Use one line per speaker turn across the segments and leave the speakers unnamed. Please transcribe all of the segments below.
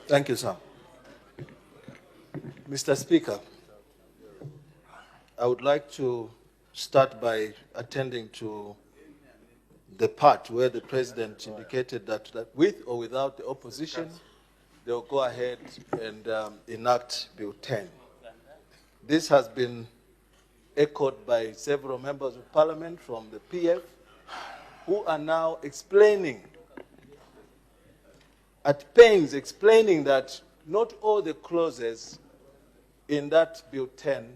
Thank you, sir. Mr. Speaker, I would like to start by attending to the part where the President indicated that with or without the opposition, they'll go ahead and enact Bill 10. This has been echoed by several members of Parliament from the PF, who are now explaining, at pains explaining that not all the clauses in that Bill 10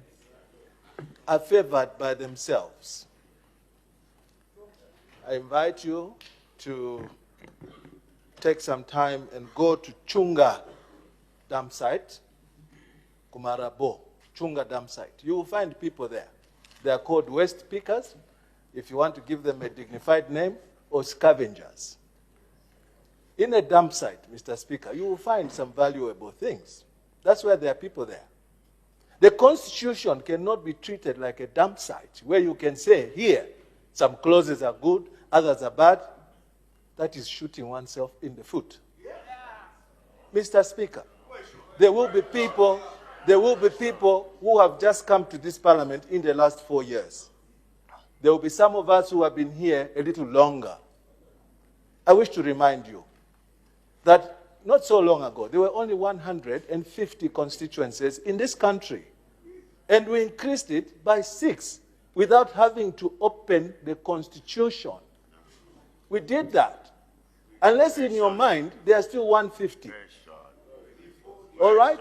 are favored by themselves. I invite you to take some time and go to Chunga dam site, Kumarabo, Chunga dam site. You will find people there. They are called waste pickers, if you want to give them a dignified name, or scavengers. In a dump site, Mr. Speaker, you will find some valuable things. That's why there are people there. The Constitution cannot be treated like a dump site where you can say, here, some clauses are good, others are bad. That is shooting oneself in the foot. Mr. Speaker, there will be people who have just come to this Parliament in the last 4 years. There will be some of us who have been here a little longer. I wish to remind you that not so long ago, there were only 150 constituencies in this country. And we increased it by 6 without having to open the Constitution. We did that. Unless in your mind, there are still 150. All right?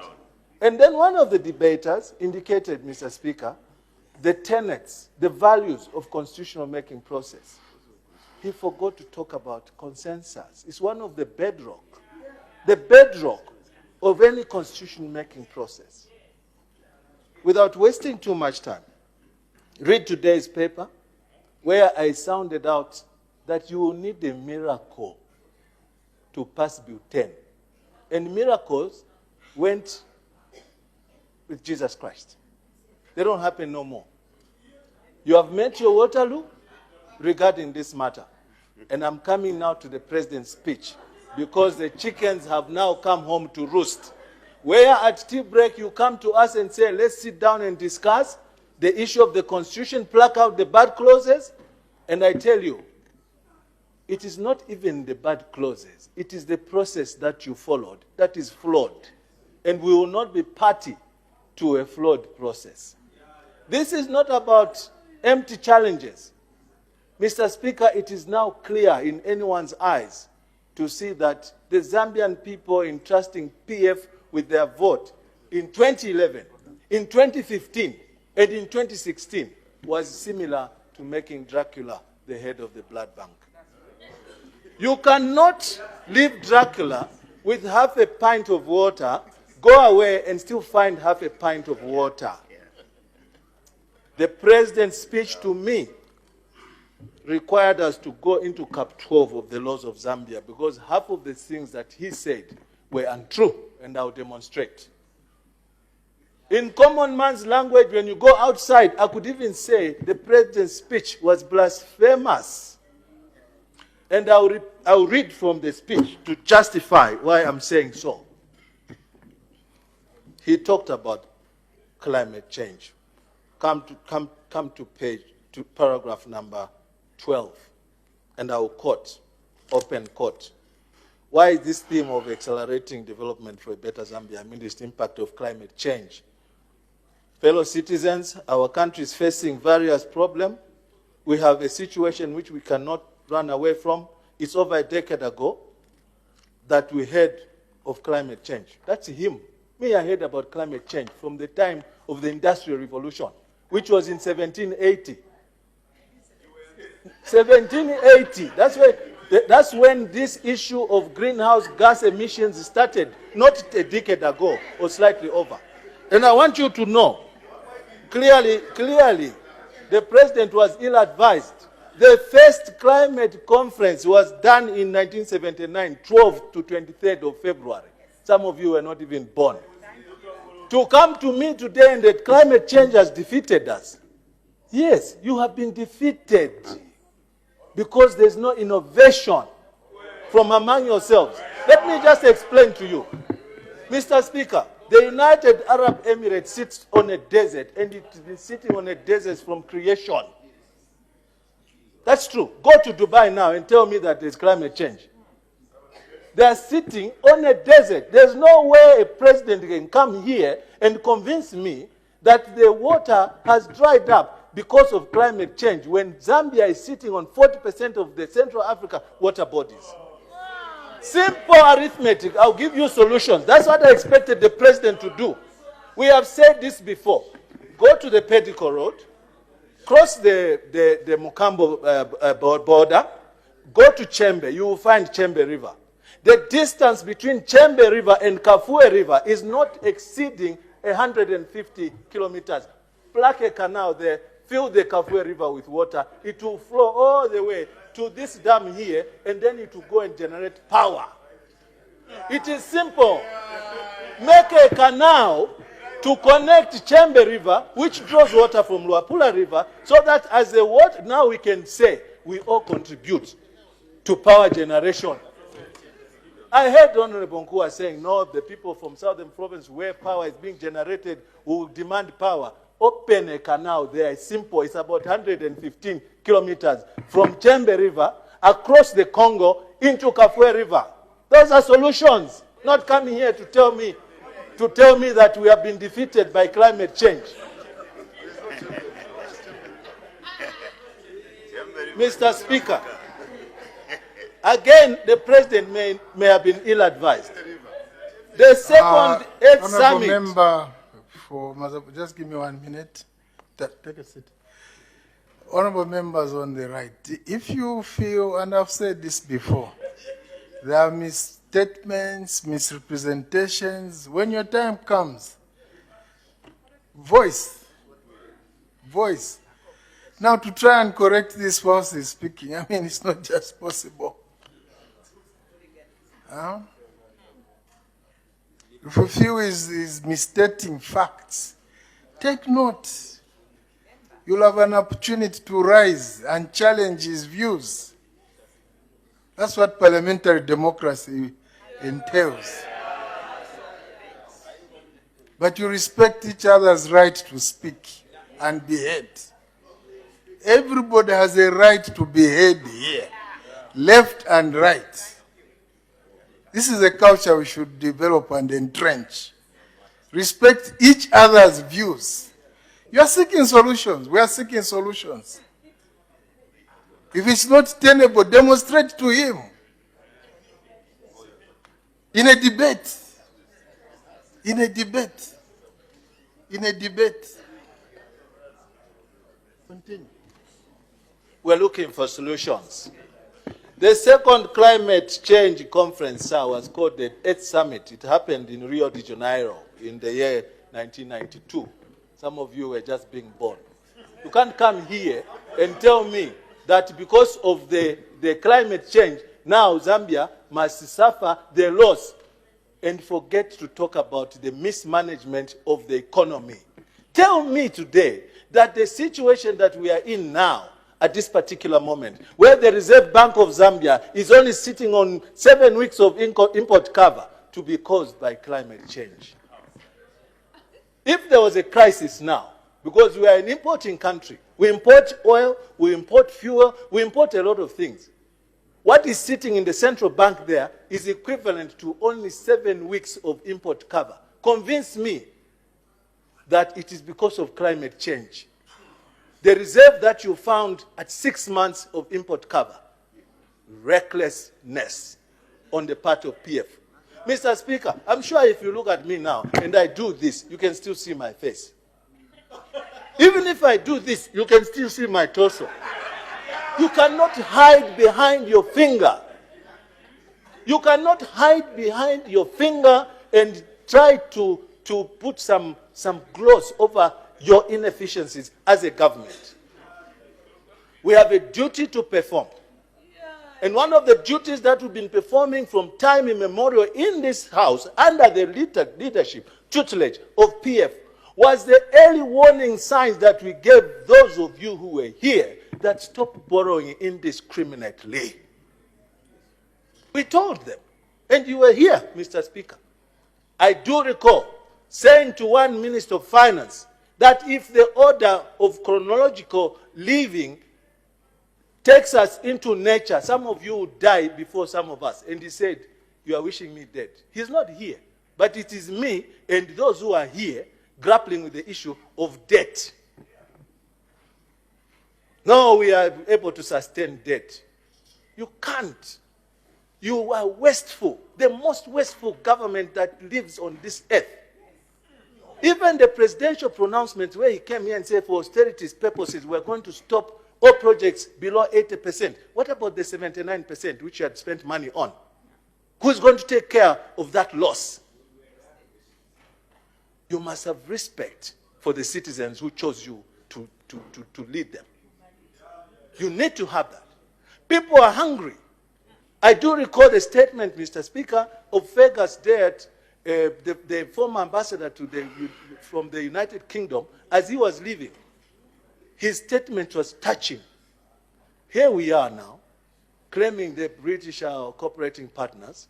And then one of the debaters indicated, Mr. Speaker, the tenets, the values of constitutional making process. He forgot to talk about consensus. It's one of the bedrock of any constitution making process. Without wasting too much time, read today's paper where I sounded out that you will need a miracle to pass Bill 10. And miracles went with Jesus Christ. They don't happen no more. You have met your Waterloo regarding this matter. And I'm coming now to the President's speech because the chickens have now come home to roost. Where at tea break you come to us and say, let's sit down and discuss the issue of the Constitution, pluck out the bad clauses. And I tell you, it is not even the bad clauses. It is the process that you followed that is flawed. And we will not be party to a flawed process. This is not about empty challenges. Mr. Speaker, it is now clear in anyone's eyes to see that the Zambian people entrusting PF with their vote in 2011, in 2015, and in 2016 was similar to making Dracula the head of the blood bank. You cannot leave Dracula with half a pint of water, go away and still find half a pint of water. The President's speech to me required us to go into Cap 12 of the laws of Zambia because half of the things that he said were untrue, and I'll demonstrate. In common man's language, when you go outside, I could even say the President's speech was blasphemous. And I'll read from the speech to justify why I'm saying so. He talked about climate change. Come to paragraph number 12, and I will quote, open quote. Why is this theme of accelerating development for a better Zambia amidst the impact of climate change? Fellow citizens, our country is facing various problems. We have a situation which we cannot run away from. It's over a decade ago that we heard of climate change. That's him. Me, I heard about climate change from the time of the Industrial Revolution, which was in 1780. 1780. That's when this issue of greenhouse gas emissions started, not a decade ago or slightly over. And I want you to know, clearly, the President was ill-advised. The first climate conference was done in 1979, 12th to 23rd of February. Some of you were not even born. To come to me today and that climate change has defeated us. Yes, you have been defeated because there's no innovation from among yourselves. Let me just explain to you. Mr. Speaker, the United Arab Emirates sits on a desert, and it's been sitting on a desert from creation. That's true. Go to Dubai now and tell me that there's climate change. They are sitting on a desert. There's no way a president can come here and convince me that the water has dried up because of climate change when Zambia is sitting on 40% of the Central Africa water bodies. Simple arithmetic. I'll give you solutions. That's what I expected the president to do. We have said this before. Go to the Pedico Road, cross the Nkombo border, go to Chembe. You will find Chembe River. The distance between Chembe River and Kafue River is not exceeding 150 kilometers. Plug a canal there, fill the Kafue River with water. It will flow all the way to this dam here, and then it will go and generate power. It is simple. Make a canal to connect Chembe River, which draws water from Luapula River, so that as the water, now we can say we all contribute to power generation. I heard Honorable Nkua saying, no, the people from Southern Province where power is being generated will demand power. Open a canal there. It's simple. It's about 115 kilometers from Chembe River across the Congo into Kafue River. Those are solutions. Not coming here to tell me that we have been defeated by climate change. Mr. Speaker, again, the president may have been ill-advised. The second 8th summit...
Member for Mazabuka, just give me 1 minute. Take a seat. Honorable members on the right, if you feel, and I've said this before, there are misstatements, misrepresentations, when your time comes, voice. Now to try and correct this whilst he's speaking, I mean, it's not just possible. If you feel is misstating facts, take note. You'll have an opportunity to rise and challenge his views. That's what parliamentary democracy entails. But you respect each other's right to speak and be heard. Everybody has a right to be heard here, left and right. This is a culture we should develop and entrench. Respect each other's views. You are seeking solutions. We are seeking solutions. If it's not tenable, demonstrate to him. In a debate. Continue.
We're looking for solutions. The second climate change conference, sir, was called the 8th Summit. It happened in Rio de Janeiro in the year 1992. Some of you were just being born. You can't come here and tell me that because of the climate change, now Zambia must suffer the loss and forget to talk about the mismanagement of the economy. Tell me today that the situation that we are in now, at this particular moment, where the Reserve Bank of Zambia is only sitting on 7 weeks of import cover, to be caused by climate change. If there was a crisis now, because we are an importing country, we import oil, we import fuel, we import a lot of things. What is sitting in the central bank there is equivalent to only 7 weeks of import cover. Convince me that it is because of climate change. The reserve that you found at 6 months of import cover, recklessness on the part of PF. Mr. Speaker, I'm sure if you look at me now and I do this, you can still see my face. Even if I do this, you can still see my torso. You cannot hide behind your finger. You cannot hide behind your finger and try to put some gloss over your inefficiencies as a government. We have a duty to perform. And one of the duties that we've been performing from time immemorial in this house under the leadership, tutelage of PF, was the early warning signs that we gave those of you who were here that stop borrowing indiscriminately. We told them, and you were here, Mr. Speaker. I do recall saying to one Minister of Finance that if the order of chronological living takes us into nature, some of you will die before some of us. And he said, you are wishing me dead. He's not here. But it is me and those who are here grappling with the issue of debt. No, we are able to sustain debt. You can't. You are wasteful. The most wasteful government that lives on this earth. Even the presidential pronouncement where he came here and said for austerity's purposes, we're going to stop all projects below 80%. What about the 79% which you had spent money on? Who's going to take care of that loss? You must have respect for the citizens who chose you to lead them. You need to have that. People are hungry. I do recall the statement, Mr. Speaker, of Fergus Dart, the former ambassador from the United Kingdom, as he was leaving. His statement was touching. Here we are now, claiming the British are our cooperating partners.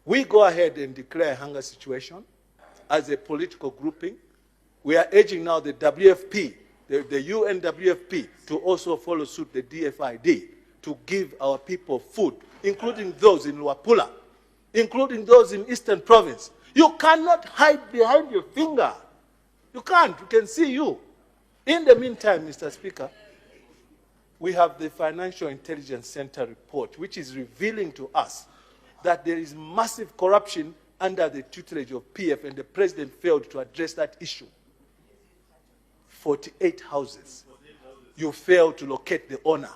We go ahead and declare a hunger situation as a political grouping. We are urging now the WFP, the UN WFP, to also follow suit the DFID to give our people food, including those in Luapula, including those in Eastern Province. You cannot hide behind your finger. You can't. We can see you. In the meantime, Mr. Speaker, we have the Financial Intelligence Center report, which is revealing to us that there is massive corruption under the tutelage of PF, and the president failed to address that issue. 48 houses. You failed to locate the owner.